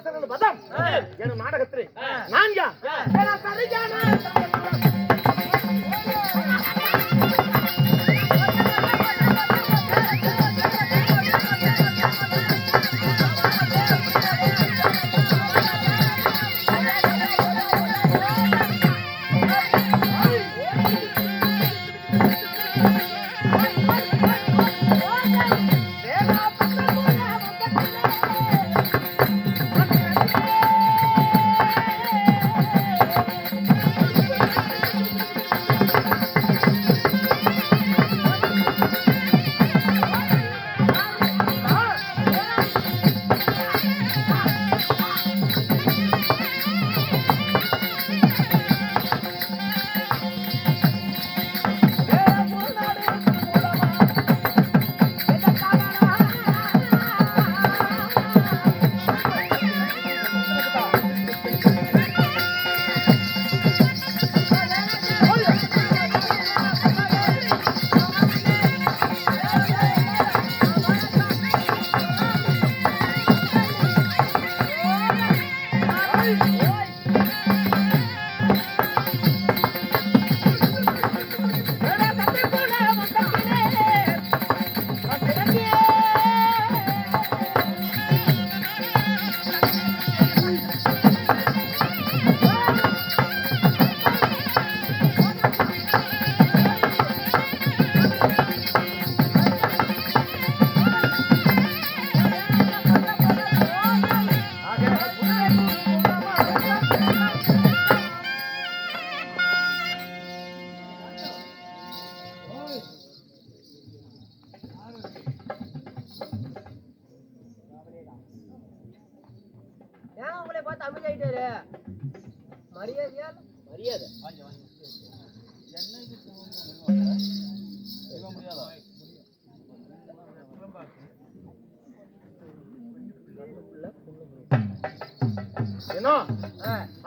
அரசர்கள் வதம் எனும் நாடகத்தில் நான் யார்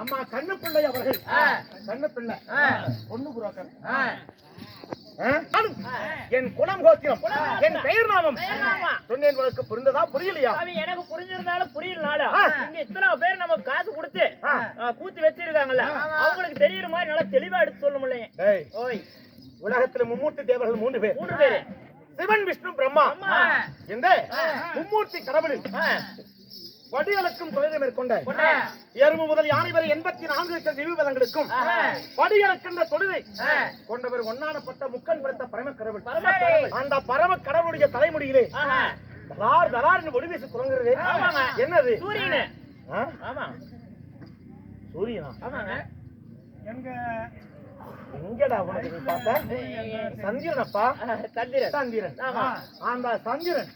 அம்மா கண்ணு பிள்ளை அவர்கள் கண்ணு பிள்ளை பொண்ணு புரோக்கர் என் குலம் கோத்திரம் என் பெயர் நாமம் சொன்னேன் உனக்கு புரிந்ததா புரியலையா எனக்கு புரிஞ்சிருந்தாலும் புரியலனால இங்க இத்தனை பேர் நம்ம காசு கொடுத்து கூத்து வச்சிருக்காங்கல்ல அவங்களுக்கு தெரியற மாதிரி நல்லா தெளிவா எடுத்து சொல்ல முடியல உலகத்துல மும்மூர்த்தி தேவர்கள் மூன்று பேர் சிவன் விஷ்ணு பிரம்மா இந்த மும்மூர்த்தி கடவுளில் படியளக்கும் தொழிலை மேற்கொண்ட எறும்பு முதல் யானை வரை 84 லட்சம் திவ்யபதங்களுக்கும் படியளக்கின்ற தொழிலை கொண்டவர் ஒன்னானப்பட்ட முக்கன் படுத்த பரம கடவுள் அந்த பரம கடவுளுடைய தலைமுடியிலே தலார் தலார் ஒளி வீசி துறங்குறது என்னது சூரியனே சூரியனா எங்க எங்கடா உனக்கு நீ பார்த்த சந்திரனப்பா சந்திரன் அந்த சந்திரன்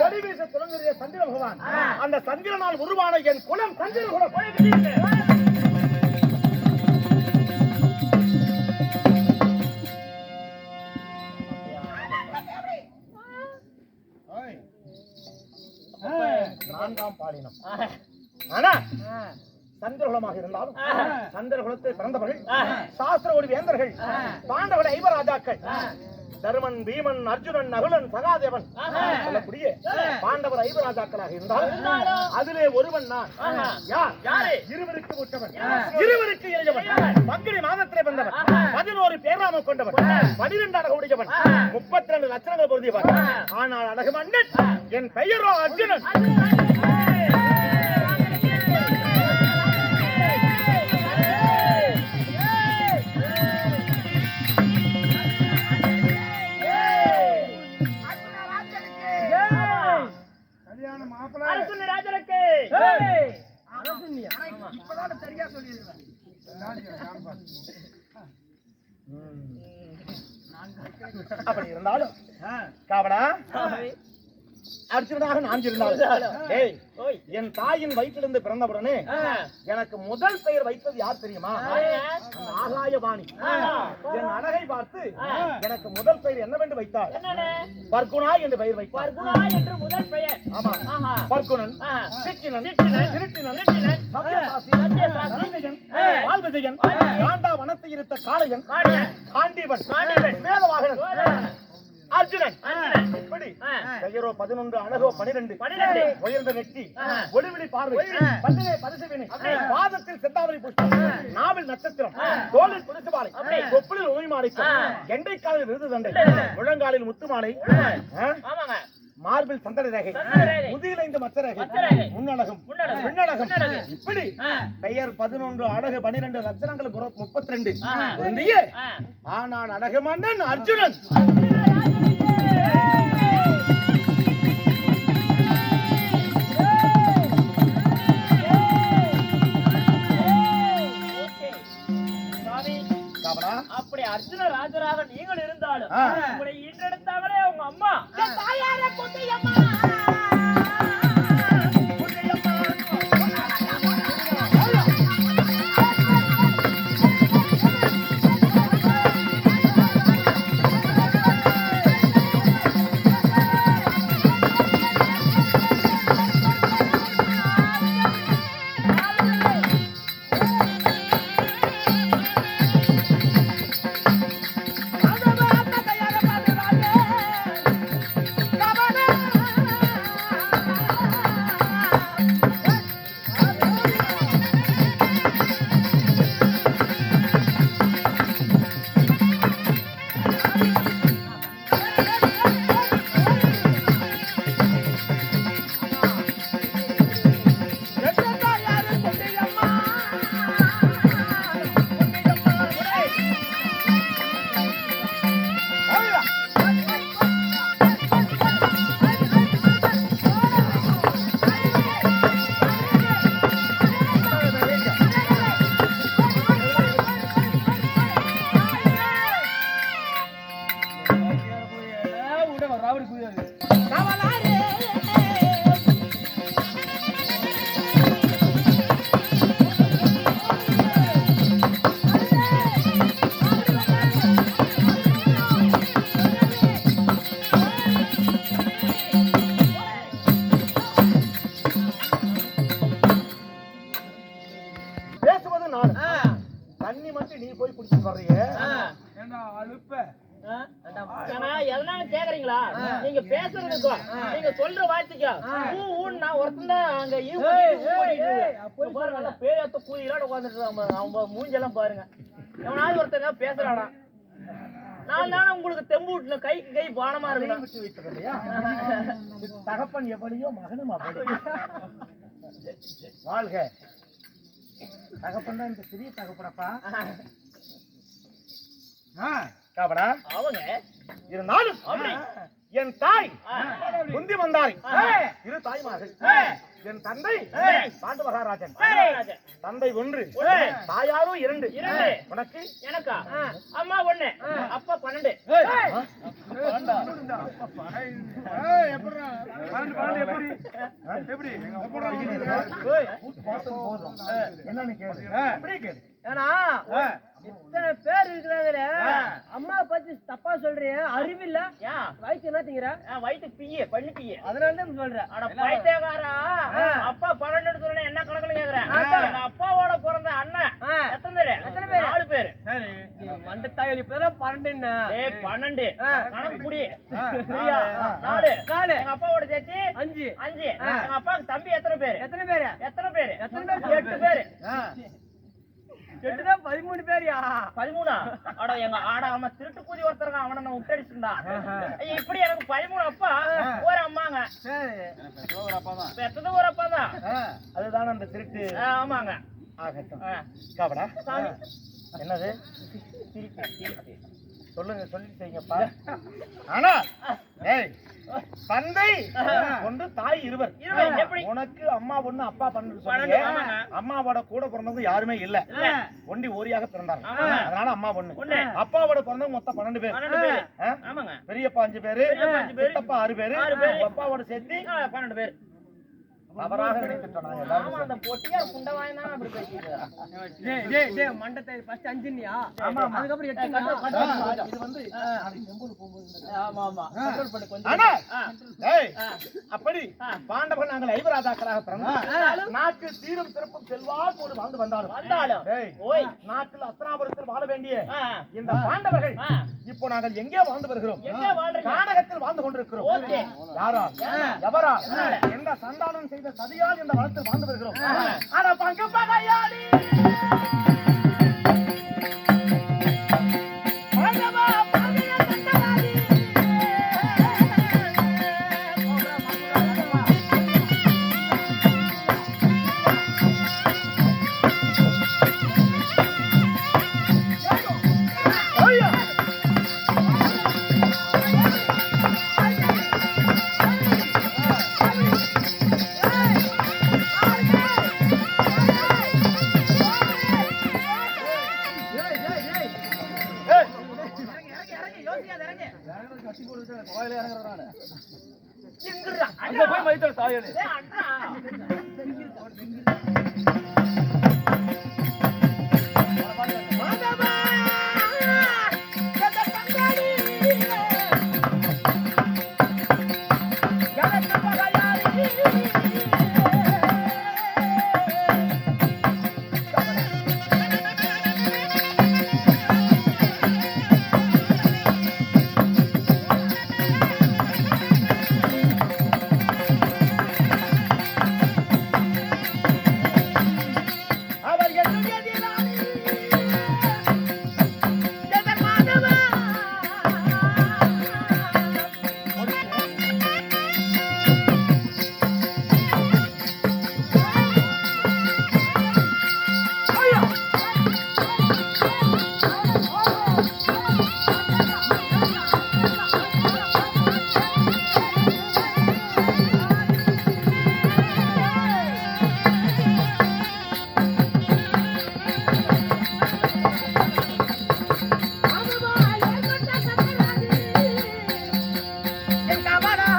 ஒளி வீச துறங்குற சந்திர பகவான் அந்த சந்திரனால் உருவான என் குலம் சந்திர குலம் நான்காம் பாலினம் ஆனா சந்திரகுலமாக இருந்தாலும் சந்திரகுலத்தை பிறந்தவர்கள் சாஸ்திர ஒளி வேந்தர்கள் பாண்டவன் ஐவராஜாக்கள் தருமன் பீமன் அர்ஜுனன் நகுலன் சகாதேவன் சொல்லக்கூடிய பாண்டவர் ஐவராஜாக்களாக இருந்தால் அதிலே ஒருவன் நான் யார் இருவருக்கு மூத்தவன் இருவருக்கு இளையவன் பங்குனி மாதத்திலே பிறந்தவன் 11 பேராமம் கொண்டவன் 12 அழகு உடையவன் 32 லட்சணங்கள் பொருந்தியவன் ஆனால் அழகு மன்னன் என் பெயரோ அர்ஜுனன் அப்படி இருந்தாலும் காவடா அர்ஜுனாக நான் இருந்தாலும் என் தாயின் வயிற்றிலிருந்து பிறந்தவுடனே எனக்கு முதல் பெயர் வைத்தது யார் தெரியுமா ஆகாயவாணி என் அழகை பார்த்து எனக்கு முதல் பெயர் என்னவென்று வைத்தார் பர்குணா என்று பெயர் வைத்தார் முதல் பெயர் ஆமா பர்குணன் வாழ்விஜயன் காண்டா வனத்தை இருத்த காளையன் காண்டீவன் வேதவாகனன் அர்ஜுனன் அர்ஜுனன். இப்படி ஆ. பெயரோ 11 அழகோ 12 12. உயர்ந்த நெற்றி ஆ. ஒளிவிழி பார்வை பல்லிலே பரிசுவினை பாதத்தில் செந்தாமரை புஷ்பம் நாவில் நட்சத்திரம் தோளில் புதுசு மாலை கொப்புளில் உமை மாலைக்கும் கெண்டைக்காலில் விருது தண்டை முழங்காலில் முத்து மாலை ஆமாங்க. மார்பில் சந்தன ரேகை ரேகை. முதுகில் இந்த மச்ச ரேகை ரேகை. முன்னழகும் முன்னழகு. பின்னழகும் பின்னழகு. இப்படி பெயர் 11 அழகு 12 லட்சணங்கள் 32 ஆ. ஒன்றிய ஆ. ஆனான் அழகு மன்னன் அர்ஜுனன் ஓகே. சாமி, காவலா அப்படி அர்ஜுன ராஜராக நீங்கள் இருந்தாலும் ஆ. உங்களை ஈன்றெடுத்தாங்களே உங்க அம்மா தாயார கொண்டையம்மா. பேசுவது நான் தண்ணி மட்டும் நீ போய் குடிச்சிட்டு வர்றியே ஏன்னா, எதனால கேக்குறீங்களா? நீங்க பேசுறதுக்கும் நீங்க சொல்ற வார்த்தைக்கா நான் ஒருத்தன் அங்க நல்லா பேயாத்த கூலியோட உட்காந்துட்டு அவங்க மூஞ்செல்லாம் பாருங்க. எவனாவது ஒருத்தங்க பேசுறானா? நான் தானே உங்களுக்கு தெம்பு விட்டுன கைக்கு கை பானமா இருக்கு. தகப்பன் எப்படியோ மகனும் அப்படி வாழ்க. தகப்பன் தான் இந்த சிறிய தகப்பனப்பா. காவடா அவங்க இருந்தாலும் அப்படி என் தாய் குந்தி வந்தாரி இரு தாய்மார்கள். என் தந்தை பாண்டு மகாராஜன். தந்தை ஒன்று தாயாரும் 2. உனக்கு எனக்கா அம்மா 1 அப்பா 12. என்னன்னு கேளு. அப்படியே கேளு. ஏன்னா இத்தனை பேர் இருக்கிறாங்களே அம்மா பத்தி தப்பா சொல்றீங்க. அறிவில்ல வயிற்று என்ன திங்கிற? வயிற்று பிய பண்ணி பிய. அதனாலதான் சொல்றேன். ஆனா பைத்தியக்காரா அப்பா 12 சொன்ன என்ன கணக்குன்னு கேக்குறேன். எங்க அப்பாவோட பிறந்த அண்ணன் எத்தனை பேரு? 4 பேரு. மண்ட தாயல் இப்பதான் 12. 12 கணக்கு புடி. 4 எங்க அப்பாவோட சேர்த்து 5. எங்க அப்பாவுக்கு தம்பி எத்தனை பேரு? எத்தனை பேரு? 8 பேரு. 13 பேரியா? 13. அட எங்க ஆடாம திருட்டு கூதி ஒருத்தருங்க அவனை நான் விட்டடிச்சுடா. இப்படி எனக்கு 13 அப்பா ஒரு அம்மாங்க. பெத்தது ஒரு அப்பா தான். அதுதான் அந்த திருட்டு. ஆமாங்க. ஆகட்டும். காவடா என்னது சொல்லுங்க சொல்லிட்டு செய்யுங்கப்பா. ஆனா ஏய் தந்தை ஒன்று தாய் 20. எப்படி? உனக்கு அம்மா 1 அப்பா 12 சொன்னீங்க. அம்மாவோட கூட பிறந்தவங்க யாருமே இல்ல. ஒண்டி ஓரியாக பிறந்தாங்க. அதனால அம்மா 1. அப்பாவோட பிறந்தவங்க மொத்தம் 12 பேர். பெரியப்பா 5 பேரு, சித்தப்பா 6 பேரு, அப்பாவோட சேர்த்து 12 பேர். தவறாக நினைத்துட்டோம் நாங்க எல்லாரும். ஆமா, அந்த பொட்டியார் குண்டவாயன் தான் அப்படி பேசிட்டு மண்டத்தை ஃபர்ஸ்ட் 5ன்னியா ஆமா, ஆமா. அதுக்கப்புறம் 8 இது வந்து நாளைக்கு செம்பூர் போகும்போது ஆமா ஆமா கண்ட்ரோல் பண்ணு கொஞ்சம். ஆனா ஏய் அப்படி பாண்டவர்கள் நாங்கள் ஐவராஜாக்களாக பிறந்தோம். நாட்டு சீரும் சிறப்பும் செல்வாக்கோடு வாழ்ந்து வந்தாலும் ஏய், ஓய் நாட்டில் அஸ்தினாபுரத்தில் வாழ வேண்டிய ஆ, இந்த பாண்டவர்கள் ஆ, இப்போ நாங்கள் எங்கே வாழ்ந்து வருகிறோம்? எங்க வாழ்றீங்க? கானகத்தில் வாழ்ந்து கொண்டிருக்கிறோம். ஓகே. யாரா யாரா? எவரா எதனால? எந்த சந்தானம் செய்த சதியால் இந்த வனத்தில் வாழ்ந்து வருகிறோம். ஆனா பங்கு பகையாளி பாண்டவா, பாண்டிய கண்டவாளி. ஐயா! ஏய்! எங்கடா? அங்க போய் மைத்தல் தாயனே. ஏய், அண்ணா. மாதவா, எந்த பங்காளி, எனக்கு பகையாளி. அவர் என்னுடைய எதிராளி. எதன் மாதவா. ஐயா! என் கவலா.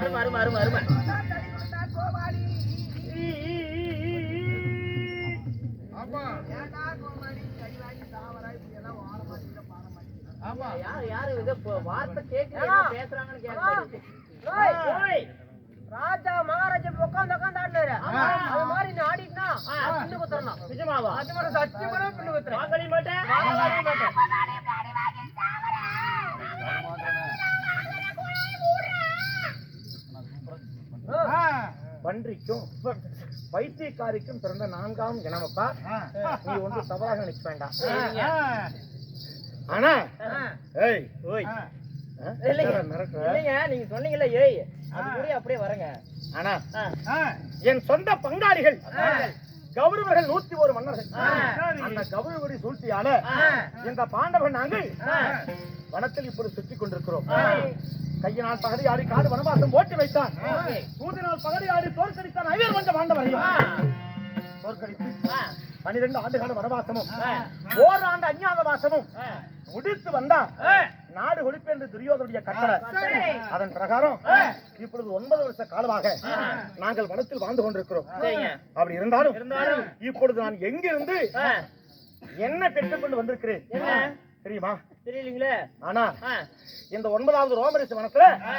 அருமை, அருமை, அருமை, அருமை. யாரு இது வார்த்தை கேட்குது, பேசுறாங்கன்னு கேட்குது. ஓய், ராஜா மகாராஜா உட்காந்து ஆடினாரு அது மாதிரி நீ ஆடினா பின்னு குத்துறணும் நிஜமாவா? சத்தியமான பின்னு குத்துறேன் வாங்கடி மாட்டேன். பன்றிக்கும் பைத்தியக்காரிக்கும் பிறந்த 4ஆம் இனமப்பா. நீ ஒன்று தவறாக நினைக்க வேண்டாம். ஆனா ஏய் ஓய், இல்லைங்க மிரட்டுற. இல்லைங்க, நீங்க சொன்னீங்கல்ல ஏய், அது கூட அப்படியே வரங்க. ஆனா என் சொந்த பங்காளிகள் கௌரவர்கள் 101 மன்னர்கள். அந்த கௌரவடி சூழ்ச்சியால இந்த பாண்டவர்கள் நாங்கள் வனத்தில் இப்படி சுற்றி கொண்டிருக்கிறோம். கையினால் பகடி ஆடி காடு வனவாசம் ஓட்டி வைத்தான். சூதினால் பகடி ஆடி தோற்கடித்தான். ஐவர் வந்த பாண்டவர்கள் தோற்கடித்து 12 ஆண்டுகால வனவாசமும் ஓராண்டு அஞ்ஞாத வாசமும் முடித்து வந்தா நாடு ஒழிப்பு என்று துரியோதனுடைய கட்டளை. அதன் பிரகாரம் இப்பொழுது 9 வருஷ காலமாக நாங்கள் வனத்தில் வாழ்ந்து கொண்டிருக்கிறோம். அப்படி இருந்தாலும் இப்பொழுது நான் எங்கிருந்து என்ன பெற்றுக்கொண்டு வந்திருக்கிறேன் என்ன தெரியுமா? தெரியலீங்களே. ஆனா ஆ, இந்த 9வது ரோமரிசி வனத்துல ஆ,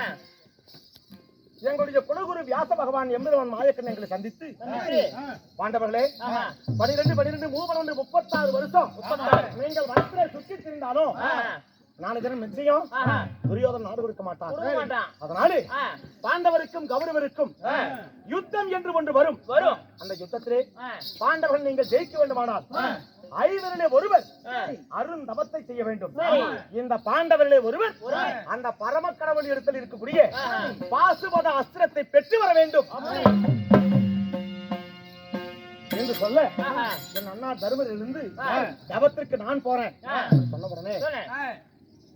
எங்களுடைய குலகுரு வியாச பகவான் எம்பெருமான் மாயக்கண்ணன் எங்களை சந்தித்து சரி. பாண்டவர்களே ஆஹா. 12 12 3 36 வருஷம் 36 நீங்கள் வனத்துல சுற்றி திரிந்தாலும் ஆ, நாளை தினம் நிச்சயம் ஆஹா. துரியோதன் நாடு கொடுக்க மாட்டான். கொடுக்க மாட்டான். அதனால ஆ, பாண்டவருக்கும் கௌரவருக்கும் ஆ, யுத்தம் என்று ஒன்று வரும். வரும். அந்த யுத்தத்திலே ஆ, பாண்டவர்கள் நீங்கள் ஜெயிக்க வேண்டுமானால் ஐவரிலே ஒருவர் அருந்தவத்தை செய்ய வேண்டும். சரி. இந்த பாண்டவரிலே ஒருவர் அந்த பரம கடவுள் இடத்தில் இருக்கக்கூடிய பாசுபத அஸ்திரத்தை பெற்று வர வேண்டும் என்று சொல்ல ஆஹா. என் அண்ணா தர்மரிலிருந்து தவத்திற்கு நான் போறேன் சொன்ன உடனே சொல்லு.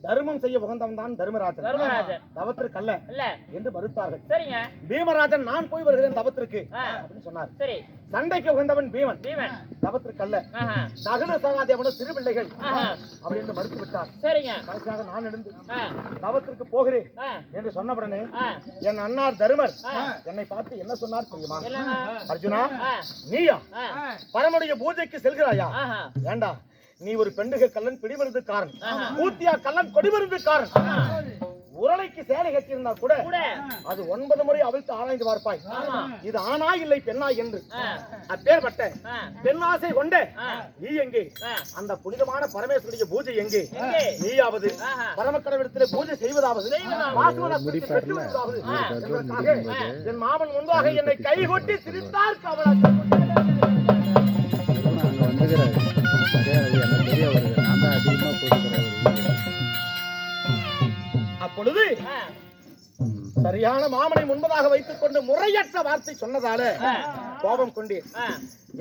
தர்மம் செய்ய உகந்தவன் தான் தர்மராஜன், தர்மராஜன். தவத்திற்கு அல்ல இல்ல. என்று மறுத்தார்கள். சரிங்க. பீமராஜன் நான் போய் வருகிறேன் தவத்திற்கு ஆ, அப்படின்னு சொன்னார். சரி. சண்டைக்கு உகந்தவன் பீமன், பீமன். தவத்திற்கு அல்ல. ஆஹா. சகுன சகாதேவன சிறு பிள்ளைகள் ஆஹா. அப்படி என்று மறுத்து விட்டார். சரிங்க. கடைசியாக நான் எழுந்து ஆ, தவத்திற்கு போகிறேன் ஆ, என்று சொன்னவுடனே ஆ, என் அண்ணார் தருமர் ஆ. என்னை பார்த்து என்ன சொன்னார் தெரியுமா? என்னங்க? அர்ஜுனா, ஆ, நீயா ஆ, பரமனுடைய பூஜைக்கு செல்கிறாயா? ஆஹா. ஏண்டா, நீ ஒரு பெண்டுக கல்லன் பிடிமருந்துக்காரன், ஆஹா. ஊத்தியா கல்லன் கொடிமருந்துக்காரன். உரளைக்கு சேலை கட்டியிருந்தா கூட கூட. அது 9 முறை அவிழ்த்து ஆராய்ந்து பார்ப்பாய், ஆமா. இது ஆனா இல்லை பெண்ணா என்று. ஆ, அப்பேற்பட்ட ஆ, பெண்ணாசை கொண்ட ஆ, நீ எங்கே? ஆ. அந்த புனிதமான பரமேஸ்வருடைய பூஜை எங்கே? எங்கே? நீயாவது ஆஹா. பரமக்கடவிடத்திலே பூஜை செய்வதாவது, செய்வதாவது, வாசவதத்தை பெற்று வருவதாவது என்பதற்காக என் மாமன் முன்பாக என்னை கைகொட்டி சிரித்தார் கவலாச்சார். அங்க வந்துக்கிறாரு சரியா, அது என்ன தெரிய வருது, நான் தான் அதிகமா போட்டுக்கிறேன். அப்பொழுது ஆ, சரியான மாமனை முன்பதாக வைத்துக் கொண்டு முறையற்ற வார்த்தை சொன்னதால கோபம் கொண்டேன். ஆ,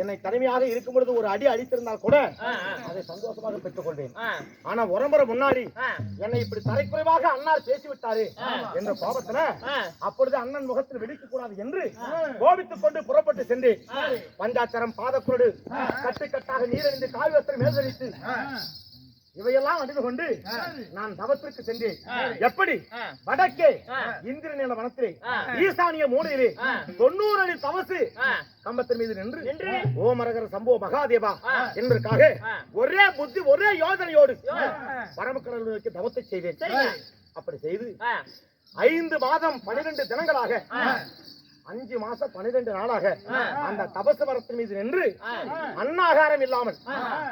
என்னை தனிமையாக இருக்கும் பொழுது ஒரு அடி அடித்திருந்தால் கூட ஆ, அதை சந்தோஷமாக பெற்றுக் கொண்டேன். ஆ, ஆனா உரம்புற முன்னாடி ஆ, என்னை இப்படி தரைக்குறைவாக அண்ணார் பேசிவிட்டாரு என்ற கோபத்துல ஆ. அப்பொழுது அண்ணன் முகத்தில் வெடிக்க கூடாது என்று கோபித்துக் கொண்டு புறப்பட்டு சென்றேன். பஞ்சாச்சரம், பாதக்குரடு, கட்டு கட்டாக நீரறிந்து காவி வஸ்திரம் மேல்தரித்து இவையெல்லாம் அணிந்து கொண்டு நான் தவத்திற்கு சென்றேன். எப்படி? வடக்கே இந்திரநீல வனத்திலே ஈசானிய மூலையிலே 90 அடி தவசு கம்பத்தின் மீது நின்று ஓமரகர சம்போ மகாதேவா என்பதற்காக ஒரே புத்தி ஒரே யோசனையோடு பரமக்கடவுளுக்கு தவத்தை செய்தேன். அப்படி செய்து 5 மாதம் 12 தினங்களாக 5 மாசம் 12 நாளாக அந்த தபசு மரத்தின் மீது நின்று அன்னாகாரம் இல்லாமல்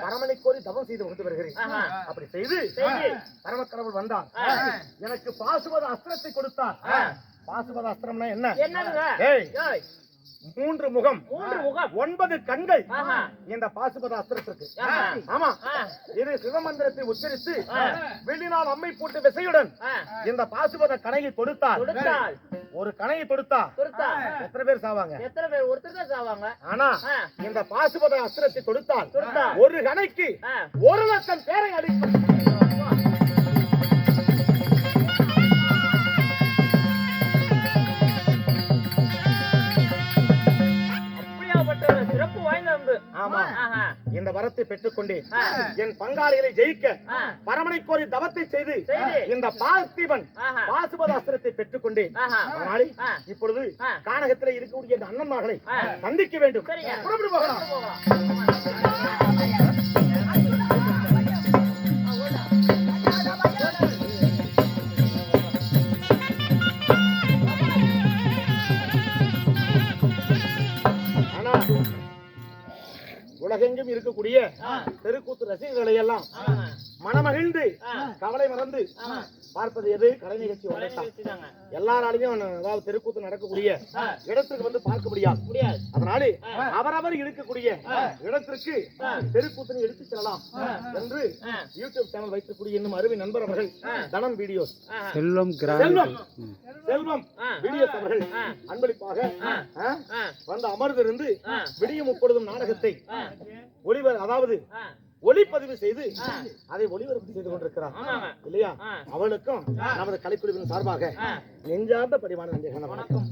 பரமனை கோரி தவம் செய்து கொண்டு வருகிறேன். அப்படி செய்து பரமக்கடவுள் வந்தார், எனக்கு பாசுபத அஸ்திரத்தை கொடுத்தார். பாசுபத அஸ்திரம்னா என்ன? என்னங்க? ஏய், 3 முகம் 9 கண்கள் ஆஹா. இந்த பாசுபத அஸ்திரத்திற்கு. ஆஹா. ஆமா, ஆ. இது சிவமந்திரத்தை உச்சரித்து வெள்ளினால் அம்மை போட்டு விசையுடன் இந்த பாசுபத கணையை தொடுத்தால் ஒரு கணையை தொடுத்தா எத்தனை பேர் சாவாங்க? எத்தனை பேர்? ஒருத்தர் தான் சாவாங்க. ஆனா இந்த பாசுபத அஸ்திரத்தை தொடுத்தால் ஒரு கணைக்கு 1 லட்சம் பேரை அடிக்கும். அப்படியாப்பட்ட ஒரு சிறப்பு வாய்ந்த அம்பு. ஆமா, ஆஹா. இந்த வரத்தை பெற்றுக்கொண்டேன். என் பங்காளிகளை ஜெயிக்க பரமனை கோரி தவத்தை செய்து இந்த பார்த்திபன் ஆஹா. பாசுபத அஸ்திரத்தை பெற்றுக்கொண்டேன். ஆஹா. அதனால ஆ. இப்பொழுது கானகத்தில் இருக்கக்கூடிய இந்த அண்ணன்மார்களை ஆ. சந்திக்க வேண்டும். சரிங்க. புறப்பட்டு போகலாம். ஆனா உலகெங்கும் இருக்கக்கூடிய தெருக்கூத்து ரசிகர்களை எல்லாம் மனமகிழ்ந்து கவலை மறந்து பார்ப்பது எது? கலை நிகழ்ச்சி வளர்த்தான். எல்லாராலையும் அதாவது தெருக்கூத்து நடக்கக்கூடிய இடத்துக்கு வந்து பார்க்க முடியாது. அதனால அவரவர் இருக்கக்கூடிய இடத்திற்கு தெருக்கூத்தினை எடுத்து செல்லலாம் என்று யூடியூப் சேனல் வைக்கக்கூடிய இன்னும் அருமை நண்பர் அவர்கள் தனம் வீடியோஸ் செல்வம் செல்வம் வீடியோஸ் அவர்கள் அன்பளிப்பாக வந்து அமர்ந்திருந்து விடியும் முப்பொழுதும் நாடகத்தை அதாவது ஒளிப்பதிவு செய்து அதை ஒளிபரப்பு செய்து கொண்டிருக்கிறார் இல்லையா? அவளுக்கும் நமது கலைக்குழுவின் சார்பாக நெஞ்சார்ந்த பரிமாண நன்றிகள். வணக்கம்.